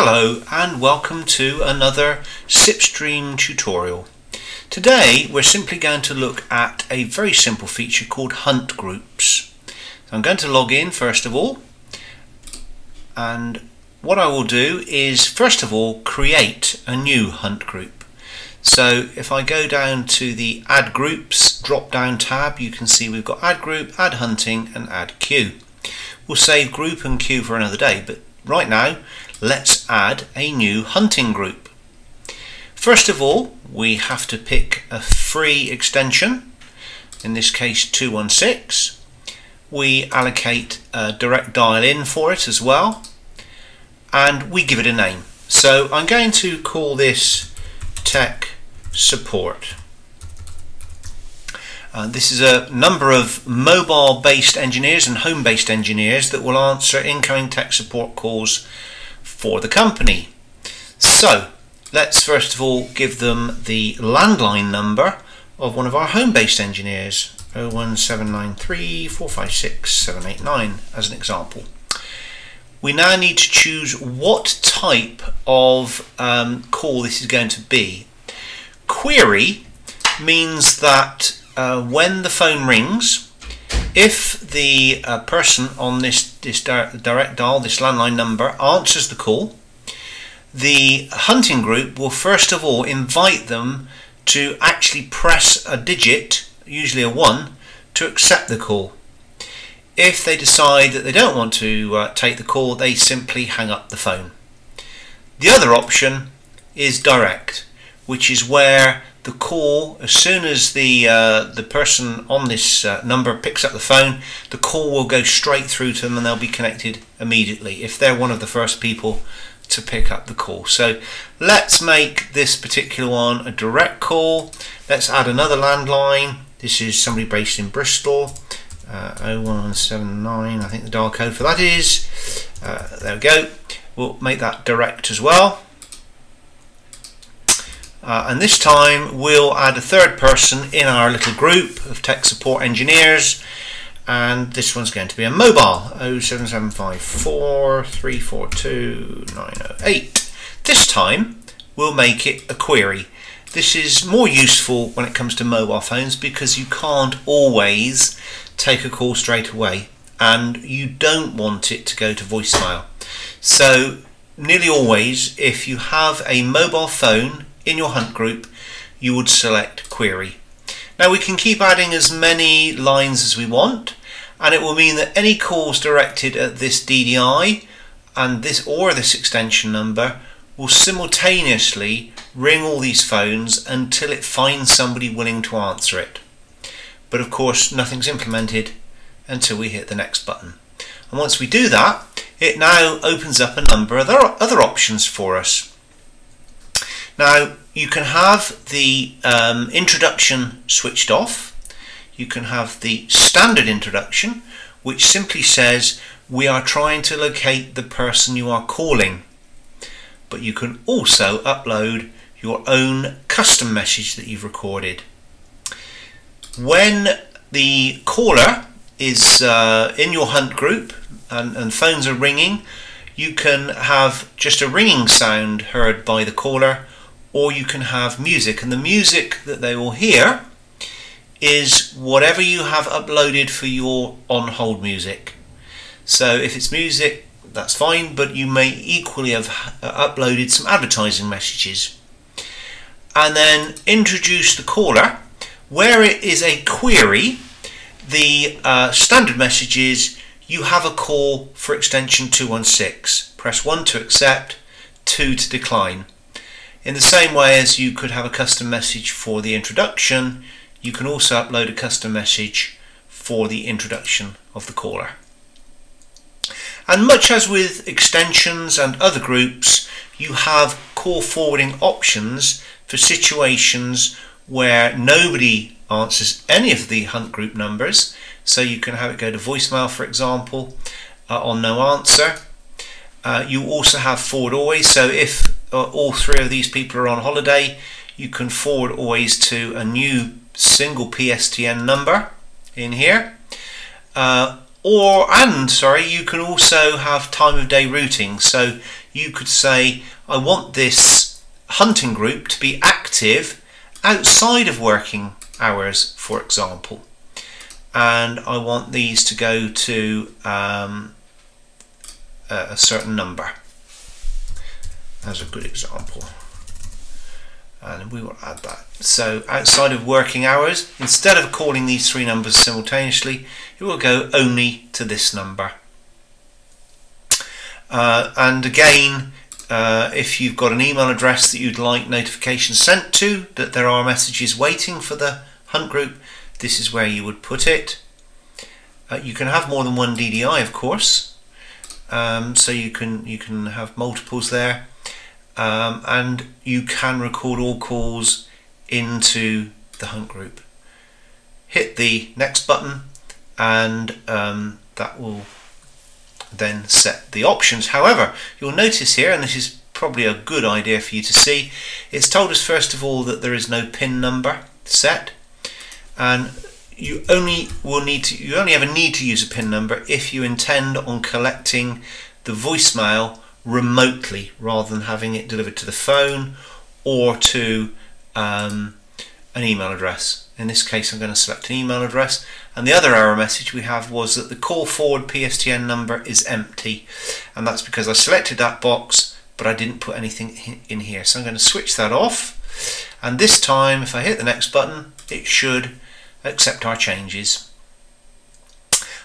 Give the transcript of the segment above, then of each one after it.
Hello and welcome to another SIPStream tutorial. Today we're simply going to look at a very simple feature called hunt groups. So I'm going to log in first of all, and what I will do is first of all create a new hunt group. So if I go down to the add groups drop down tab, you can see we've got add group, add hunting and add queue. We'll save group and queue for another day, but right now let's add a new hunting group. First of all, we have to pick a free extension, in this case 216. We allocate a direct dial in for it as well, and we give it a name. So I'm going to call this tech support. This is a number of mobile based engineers and home based engineers that will answer incoming tech support calls for the company. So let's first of all give them the landline number of one of our home based engineers, 01793 456 789 as an example. We now need to choose what type of call this is going to be. Query means that when the phone rings, if the person on this direct dial, this landline number, answers the call, the hunting group will first of all invite them to actually press a digit, usually a 1, to accept the call. If they decide that they don't want to take the call, they simply hang up the phone. The other option is direct, which is where the call, as soon as the person on this number picks up the phone, the call will go straight through to them and they'll be connected immediately if they're one of the first people to pick up the call. So let's make this particular one a direct call. Let's add another landline. This is somebody based in Bristol, 0179, I think the dial code for that is. There we go. We'll make that direct as well. And this time we'll add a third person in our little group of tech support engineers, and this one's going to be a mobile, 07754 342 908. This time we'll make it a query. This is more useful when it comes to mobile phones because you can't always take a call straight away and you don't want it to go to voicemail. So nearly always, if you have a mobile phone in your hunt group, you would select query. Now we can keep adding as many lines as we want, and it will mean that any calls directed at this DDI and this extension number will simultaneously ring all these phones until it finds somebody willing to answer it. But of course nothing's implemented until we hit the next button. And once we do that, it now opens up a number of other options for us. Now you can have the introduction switched off. You can have the standard introduction, which simply says we are trying to locate the person you are calling. But you can also upload your own custom message that you've recorded. When the caller is in your hunt group and phones are ringing, you can have just a ringing sound heard by the caller, or you can have music, and the music that they will hear is whatever you have uploaded for your on hold music. So if it's music, that's fine, but you may equally have uploaded some advertising messages. And then introduce the caller. Where it is a query, the standard message is you have a call for extension 216. Press 1 to accept, 2 to decline. In the same way as you could have a custom message for the introduction, you can also upload a custom message for the introduction of the caller. And much as with extensions and other groups, you have call forwarding options for situations where nobody answers any of the hunt group numbers. So you can have it go to voicemail, for example, on no answer. You also have forward always, so if all three of these people are on holiday, you can forward always to a new single PSTN number in here. You can also have time of day routing. So you could say, I want this hunting group to be active outside of working hours, for example, and I want these to go to a certain number. As a good example, and we will add that. So outside of working hours, instead of calling these three numbers simultaneously, it will go only to this number. And again, if you've got an email address that you'd like notifications sent to, that there are messages waiting for the hunt group, this is where you would put it. You can have more than one DDI, of course, so you can have multiples there. And you can record all calls into the hunt group. Hit the next button, and that will then set the options. However, you'll notice here, and this is probably a good idea for you to see, it's told us first of all that there is no PIN number set, and you only ever need to use a PIN number if you intend on collecting the voicemail remotely rather than having it delivered to the phone or to an email address. In this case, I'm going to select an email address, and the other error message we have was that the call forward PSTN number is empty, and that's because I selected that box but I didn't put anything in here. So I'm going to switch that off, and this time if I hit the next button, it should accept our changes.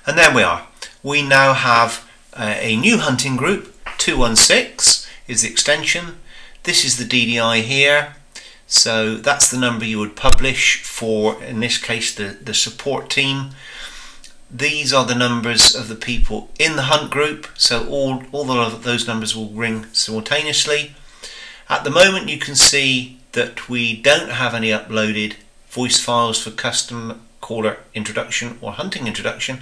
And there we are. We now have a new hunting group. 216 is the extension. This is the DDI here, so that's the number you would publish for, in this case, the support team. These are the numbers of the people in the hunt group, so all of those numbers will ring simultaneously. At the moment you can see that we don't have any uploaded voice files for custom caller introduction or hunting introduction,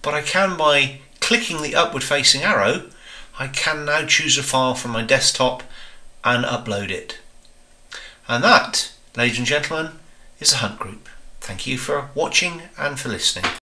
but I can, by clicking the upward facing arrow, I can now choose a file from my desktop and upload it. And that, ladies and gentlemen, is a hunt group. Thank you for watching and for listening.